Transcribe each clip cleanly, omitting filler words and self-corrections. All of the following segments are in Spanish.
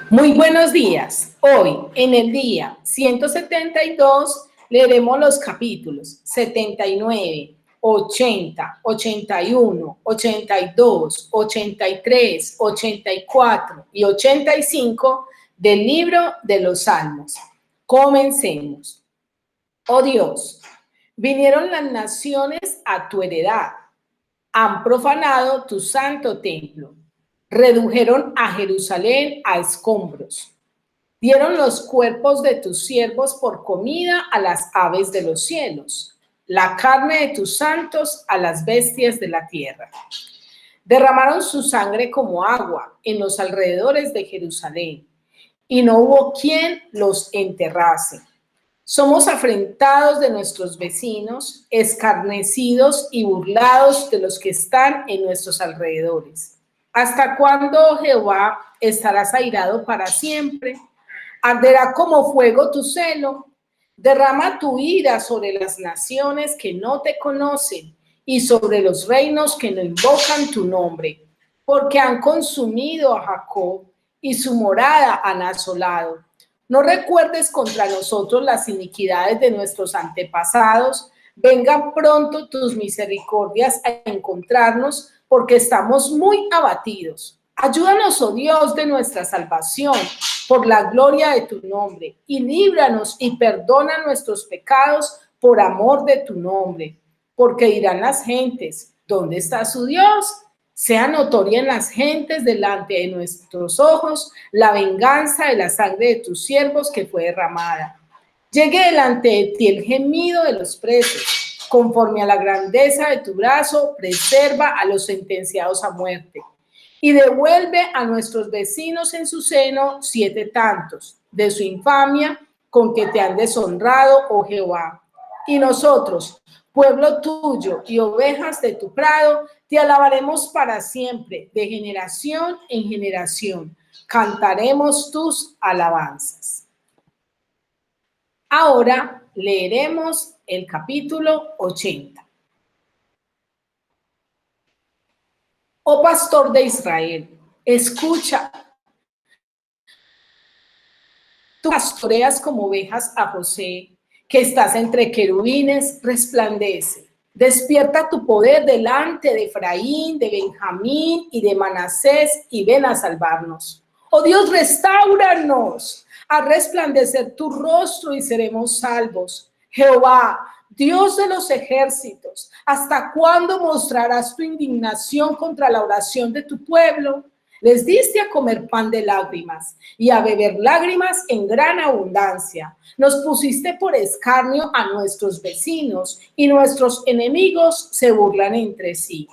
Muy buenos días. Hoy, en el día 172, leeremos los capítulos 79, 80, 81, 82, 83, 84 y 85 del libro de los Salmos. Comencemos. Oh Dios, vinieron las naciones a tu heredad, han profanado tu santo templo. Redujeron a Jerusalén a escombros. Dieron los cuerpos de tus siervos por comida a las aves de los cielos, la carne de tus santos a las bestias de la tierra. Derramaron su sangre como agua en los alrededores de Jerusalén, y no hubo quien los enterrase. Somos afrentados de nuestros vecinos, escarnecidos y burlados de los que están en nuestros alrededores. ¿Hasta cuándo, oh Jehová, estarás airado para siempre? ¿Arderá como fuego tu celo? Derrama tu ira sobre las naciones que no te conocen y sobre los reinos que no invocan tu nombre, porque han consumido a Jacob y su morada han asolado. No recuerdes contra nosotros las iniquidades de nuestros antepasados. Vengan pronto tus misericordias a encontrarnos, porque estamos muy abatidos. Ayúdanos, oh Dios de nuestra salvación, por la gloria de tu nombre, y líbranos y perdona nuestros pecados por amor de tu nombre. Porque dirán las gentes, ¿dónde está su Dios? Sea notoria en las gentes delante de nuestros ojos la venganza de la sangre de tus siervos que fue derramada. Llegue delante de ti el gemido de los presos. Conforme a la grandeza de tu brazo, preserva a los sentenciados a muerte. Y devuelve a nuestros vecinos en su seno 7 tantos de su infamia con que te han deshonrado, oh Jehová. Y nosotros, pueblo tuyo y ovejas de tu prado, te alabaremos para siempre, de generación en generación. Cantaremos tus alabanzas. Ahora leeremos el capítulo 80. Oh pastor de Israel, escucha. Tú pastoreas como ovejas a José, que estás entre querubines, resplandece. Despierta tu poder delante de Efraín, de Benjamín y de Manasés, y ven a salvarnos. Oh Dios, restáuranos, a resplandecer tu rostro y seremos salvos. Jehová, Dios de los ejércitos, ¿hasta cuándo mostrarás tu indignación contra la oración de tu pueblo? Les diste a comer pan de lágrimas y a beber lágrimas en gran abundancia. Nos pusiste por escarnio a nuestros vecinos y nuestros enemigos se burlan entre sí.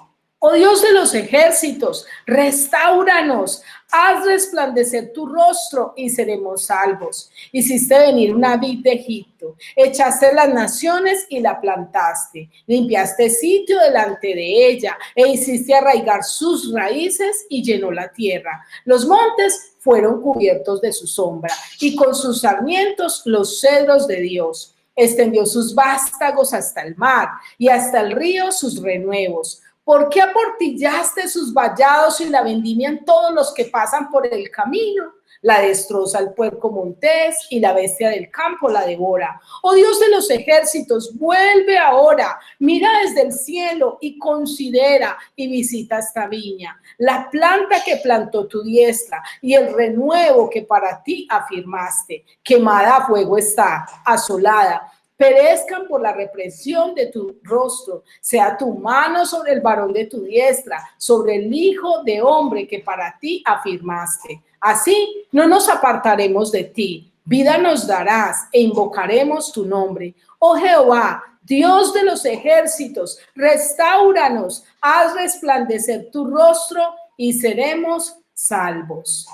Oh Dios de los ejércitos, restáuranos, haz resplandecer tu rostro y seremos salvos. Hiciste venir una vid de Egipto, echaste las naciones y la plantaste, limpiaste sitio delante de ella e hiciste arraigar sus raíces y llenó la tierra. Los montes fueron cubiertos de su sombra y con sus sarmientos los cedros de Dios. Extendió sus vástagos hasta el mar y hasta el río sus renuevos. ¿Por qué aportillaste sus vallados y la vendimian todos los que pasan por el camino? La destroza el puerco montés y la bestia del campo la devora. Oh Dios de los ejércitos, vuelve ahora, mira desde el cielo y considera y visita esta viña, la planta que plantó tu diestra y el renuevo que para ti afirmaste. Quemada a fuego está, asolada. Perezcan por la represión de tu rostro, sea tu mano sobre el varón de tu diestra, sobre el hijo de hombre que para ti afirmaste. Así no nos apartaremos de ti, vida nos darás e invocaremos tu nombre. Oh Jehová, Dios de los ejércitos, restáuranos, haz resplandecer tu rostro y seremos salvos.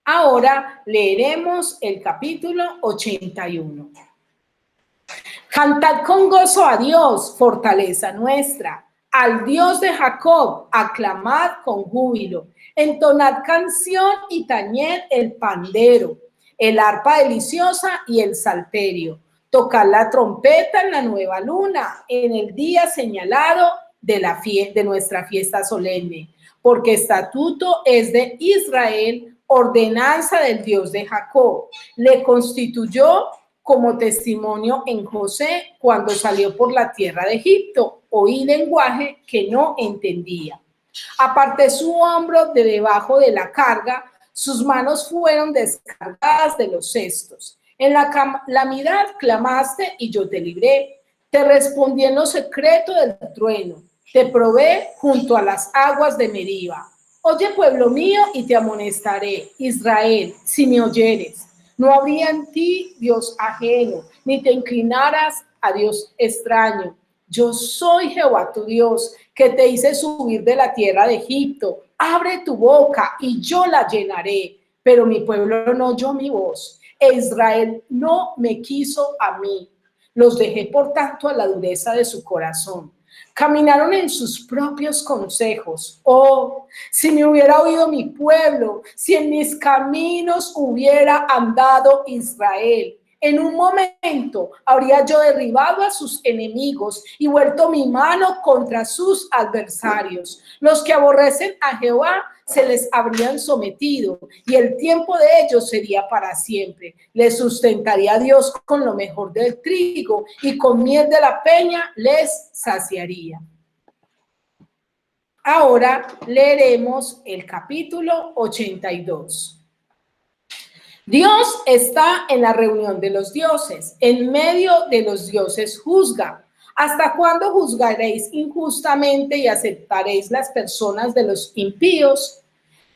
Ahora leeremos el capítulo 81. Cantad con gozo a Dios, fortaleza nuestra. Al Dios de Jacob, aclamad con júbilo. Entonad canción y tañed el pandero, el arpa deliciosa y el salterio. Tocad la trompeta en la nueva luna, en el día señalado de nuestra fiesta solemne. Porque estatuto es de Israel, ordenanza del Dios de Jacob. Le constituyó como testimonio en José cuando salió por la tierra de Egipto. Oí lenguaje que no entendía. Aparté su hombro de debajo de la carga, sus manos fueron descargadas de los cestos. En la calamidad clamaste y yo te libré. Te respondí en lo secreto del trueno. Te probé junto a las aguas de Meriba. Oye, pueblo mío, y te amonestaré, Israel, si me oyeres. No habría en ti Dios ajeno, ni te inclinaras a Dios extraño. Yo soy Jehová tu Dios, que te hice subir de la tierra de Egipto. Abre tu boca y yo la llenaré. Pero mi pueblo no oyó mi voz, e Israel no me quiso a mí. Los dejé, por tanto, a la dureza de su corazón. Caminaron en sus propios consejos. Oh, si me hubiera oído mi pueblo, si en mis caminos hubiera andado Israel. En un momento habría yo derribado a sus enemigos y vuelto mi mano contra sus adversarios. Los que aborrecen a Jehová se les habrían sometido y el tiempo de ellos sería para siempre. Les sustentaría Dios con lo mejor del trigo y con miel de la peña les saciaría. Ahora leeremos el capítulo 82. Dios está en la reunión de los dioses, en medio de los dioses juzga. ¿Hasta cuándo juzgaréis injustamente y aceptaréis las personas de los impíos?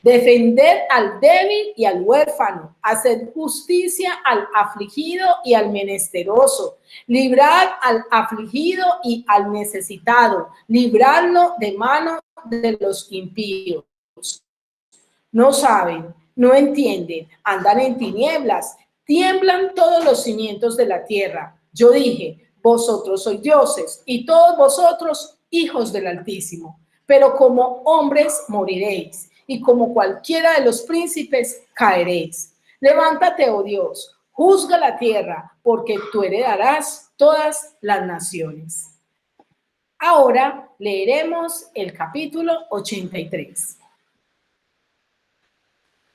Defender al débil y al huérfano, hacer justicia al afligido y al menesteroso, librar al afligido y al necesitado, librarlo de mano de los impíos. No saben, no entienden, andan en tinieblas, tiemblan todos los cimientos de la tierra. Yo dije, vosotros sois dioses y todos vosotros hijos del Altísimo, pero como hombres moriréis y como cualquiera de los príncipes caeréis. Levántate, oh Dios, juzga la tierra, porque tú heredarás todas las naciones. Ahora leeremos el capítulo 83.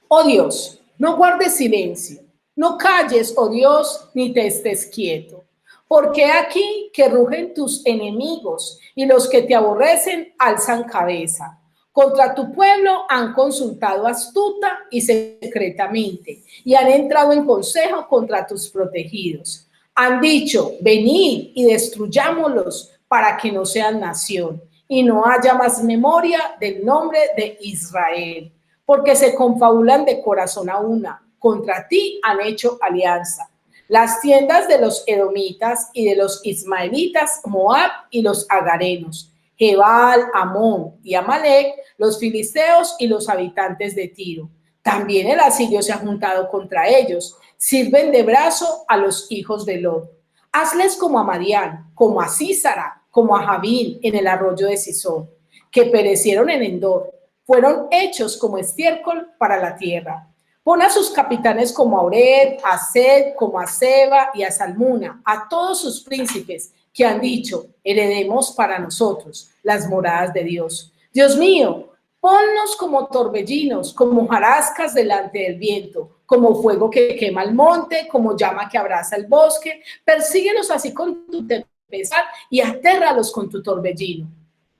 Oh Dios, no guardes silencio, no calles, oh Dios, ni te estés quieto, porque aquí que rugen tus enemigos y los que te aborrecen alzan cabeza. Contra tu pueblo han consultado astuta y secretamente y han entrado en consejo contra tus protegidos. Han dicho, venid y destruyámoslos para que no sean nación y no haya más memoria del nombre de Israel. Porque se confabulan de corazón a una, contra ti han hecho alianza. Las tiendas de los edomitas y de los ismaelitas, Moab y los agarenos, Gebal, Amón y Amalek, los filisteos y los habitantes de Tiro. También el asirio se ha juntado contra ellos, sirven de brazo a los hijos de Lot. Hazles como a Madián, como a Sísara, como a Javín en el arroyo de Sison, que perecieron en Endor. Fueron hechos como estiércol para la tierra. Pon a sus capitanes como a Oreb, a Sed, como a Seba y a Salmuna, a todos sus príncipes que han dicho, heredemos para nosotros las moradas de Dios. Dios mío, ponnos como torbellinos, como hojarascas delante del viento, como fuego que quema el monte, como llama que abraza el bosque. Persíguelos así con tu tempestad y atérralos con tu torbellino.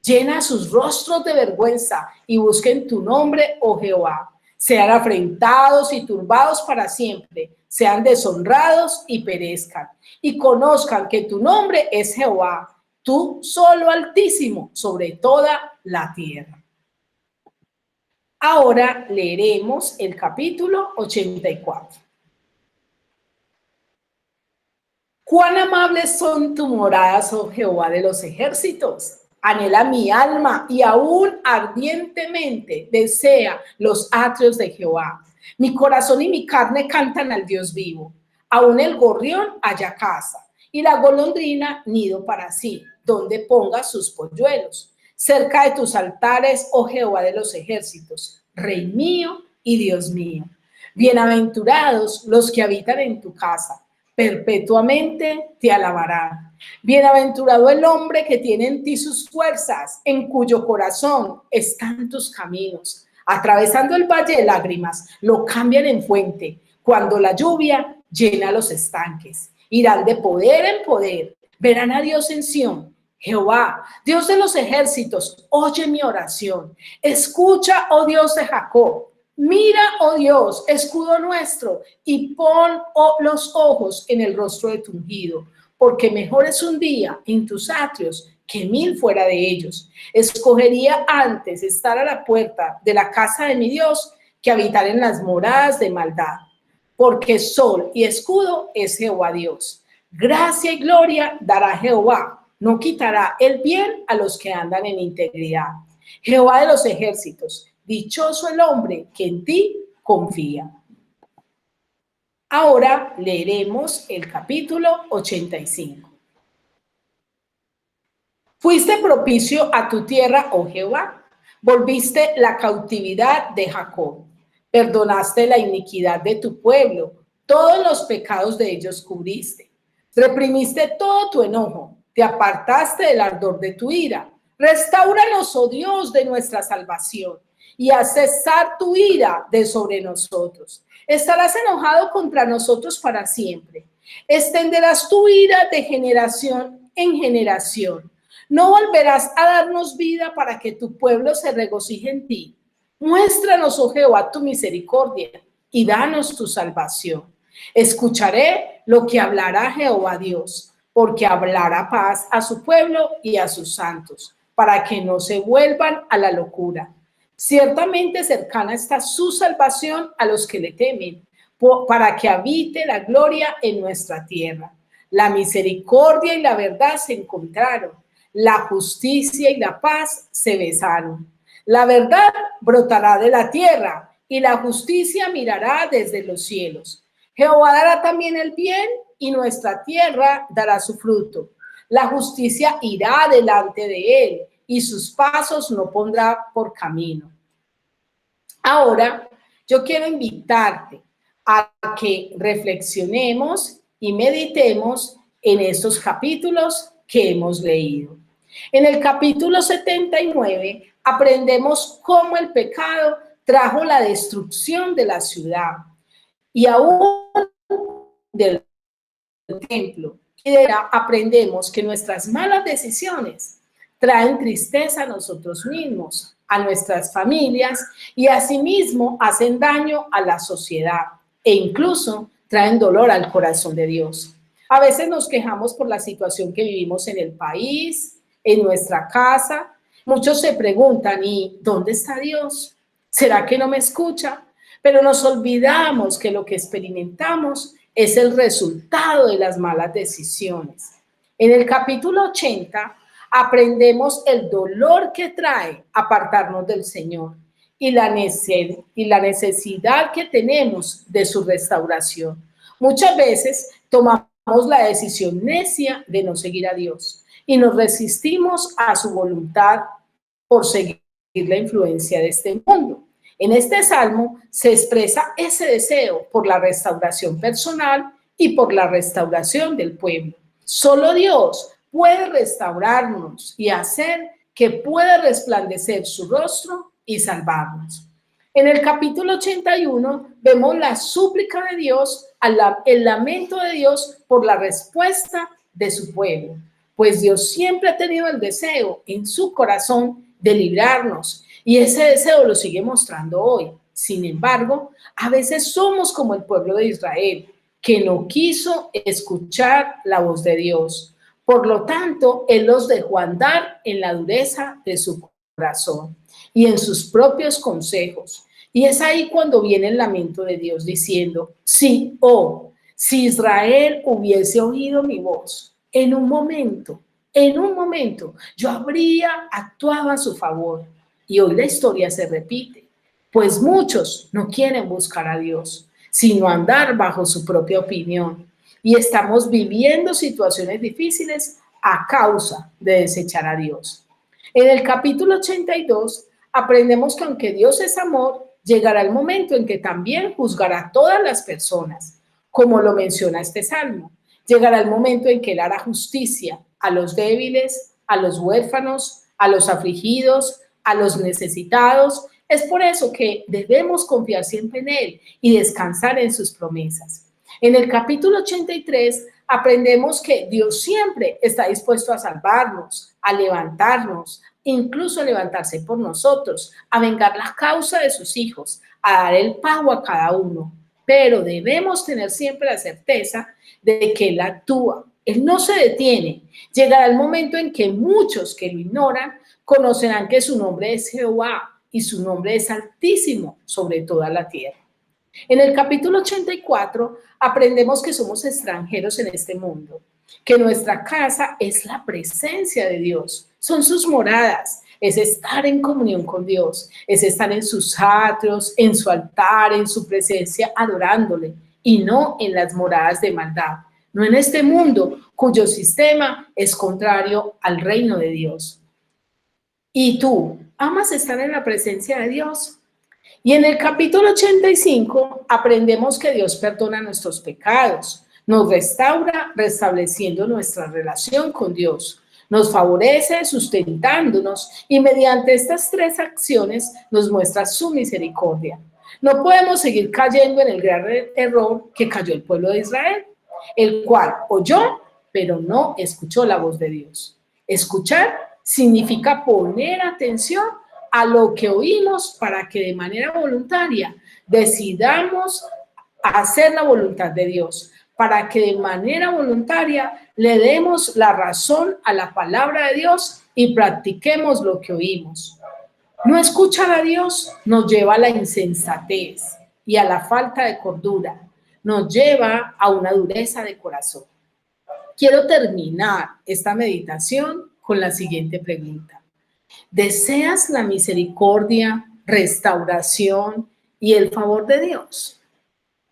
Llena sus rostros de vergüenza y busquen tu nombre, oh Jehová. Sean afrentados y turbados para siempre, sean deshonrados y perezcan. Y conozcan que tu nombre es Jehová, tú solo Altísimo sobre toda la tierra. Ahora leeremos el capítulo 84. Cuán amables son tus moradas, oh Jehová de los ejércitos. Anhela mi alma y aún ardientemente desea los atrios de Jehová. Mi corazón y mi carne cantan al Dios vivo. Aún el gorrión halla casa y la golondrina nido para sí, donde ponga sus polluelos. Cerca de tus altares, oh Jehová de los ejércitos, Rey mío y Dios mío. Bienaventurados los que habitan en tu casa, perpetuamente te alabarán. Bienaventurado el hombre que tiene en ti sus fuerzas, en cuyo corazón están tus caminos. Atravesando el valle de lágrimas, lo cambian en fuente. Cuando la lluvia llena los estanques, irán de poder en poder. Verán a Dios en Sión. Jehová, Dios de los ejércitos, oye mi oración. Escucha, oh Dios de Jacob. Mira, oh Dios, escudo nuestro, y pon los ojos en el rostro de tu ungido, porque mejor es un día en tus atrios que 1000 fuera de ellos. Escogería antes estar a la puerta de la casa de mi Dios que habitar en las moradas de maldad, porque sol y escudo es Jehová Dios. Gracia y gloria dará Jehová, no quitará el bien a los que andan en integridad. Jehová de los ejércitos, dichoso el hombre que en ti confía. Ahora leeremos el capítulo 85. Fuiste propicio a tu tierra, oh Jehová, volviste la cautividad de Jacob, perdonaste la iniquidad de tu pueblo, todos los pecados de ellos cubriste, reprimiste todo tu enojo, te apartaste del ardor de tu ira. Restáuranos, oh Dios, de nuestra salvación, y haz cesar tu ira de sobre nosotros. Estarás enojado contra nosotros para siempre. Extenderás tu ira de generación en generación. No volverás a darnos vida para que tu pueblo se regocije en ti. Muéstranos, oh Jehová, tu misericordia y danos tu salvación. Escucharé lo que hablará Jehová Dios, porque hablará paz a su pueblo y a sus santos, para que no se vuelvan a la locura. Ciertamente cercana está su salvación a los que le temen, para que habite la gloria en nuestra tierra. La misericordia y la verdad se encontraron, la justicia y la paz se besaron. La verdad brotará de la tierra y la justicia mirará desde los cielos. Jehová dará también el bien y nuestra tierra dará su fruto. La justicia irá delante de él y sus pasos no pondrá por camino. Ahora, yo quiero invitarte a que reflexionemos y meditemos en estos capítulos que hemos leído. En el capítulo 79 aprendemos cómo el pecado trajo la destrucción de la ciudad y aún del templo. Y aprendemos que nuestras malas decisiones traen tristeza a nosotros mismos, a nuestras familias y asimismo hacen daño a la sociedad e incluso traen dolor al corazón de Dios. A veces nos quejamos por la situación que vivimos en el país, en nuestra casa. Muchos se preguntan, ¿y dónde está Dios? ¿Será que no me escucha? Pero nos olvidamos que lo que experimentamos es el resultado de las malas decisiones. En el capítulo 80 aprendemos el dolor que trae apartarnos del Señor y la necesidad que tenemos de su restauración. Muchas veces tomamos la decisión necia de no seguir a Dios y nos resistimos a su voluntad por seguir la influencia de este mundo. En este salmo se expresa ese deseo por la restauración personal y por la restauración del pueblo. Solo Dios puede restaurarnos y hacer que pueda resplandecer su rostro y salvarnos. En el capítulo 81 vemos la súplica de Dios, el lamento de Dios por la respuesta de su pueblo, pues Dios siempre ha tenido el deseo en su corazón de librarnos y ese deseo lo sigue mostrando hoy. Sin embargo, a veces somos como el pueblo de Israel, que no quiso escuchar la voz de Dios. Por lo tanto, Él los dejó andar en la dureza de su corazón y en sus propios consejos. Y es ahí cuando viene el lamento de Dios diciendo, sí, oh, si Israel hubiese oído mi voz en un momento, yo habría actuado a su favor. Y hoy la historia se repite, pues muchos no quieren buscar a Dios, sino andar bajo su propia opinión. Y estamos viviendo situaciones difíciles a causa de desechar a Dios. En el capítulo 82 aprendemos que aunque Dios es amor, llegará el momento en que también juzgará a todas las personas, como lo menciona este salmo. Llegará el momento en que Él hará justicia a los débiles, a los huérfanos, a los afligidos, a los necesitados Es por eso que debemos confiar siempre en Él y descansar en sus promesas. En el capítulo 83 aprendemos que Dios siempre está dispuesto a salvarnos, a levantarnos, incluso a levantarse por nosotros, a vengar la causa de sus hijos, a dar el pago a cada uno. Pero debemos tener siempre la certeza de que Él actúa. Él no se detiene. Llegará el momento en que muchos que lo ignoran conocerán que su nombre es Jehová y su nombre es altísimo sobre toda la tierra. En el capítulo 84 aprendemos que somos extranjeros en este mundo, que nuestra casa es la presencia de Dios, son sus moradas, es estar en comunión con Dios, es estar en sus atrios, en su altar, en su presencia, adorándole, y no en las moradas de maldad, no en este mundo cuyo sistema es contrario al reino de Dios. ¿Y tú amas estar en la presencia de Dios? Y en el capítulo 85 aprendemos que Dios perdona nuestros pecados, nos restaura restableciendo nuestra relación con Dios, nos favorece sustentándonos y mediante estas tres acciones nos muestra su misericordia. No podemos seguir cayendo en el gran error que cayó el pueblo de Israel, el cual oyó, pero no escuchó la voz de Dios. Escuchar significa poner atención a lo que oímos para que de manera voluntaria decidamos hacer la voluntad de Dios, para que de manera voluntaria le demos la razón a la palabra de Dios y practiquemos lo que oímos. No escuchar a Dios nos lleva a la insensatez y a la falta de cordura, nos lleva a una dureza de corazón. Quiero terminar esta meditación con la siguiente pregunta. ¿Deseas la misericordia, restauración y el favor de Dios?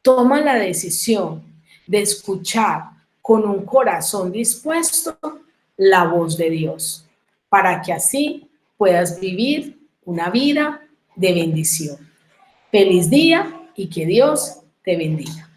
Toma la decisión de escuchar con un corazón dispuesto la voz de Dios, para que así puedas vivir una vida de bendición. Feliz día y que Dios te bendiga.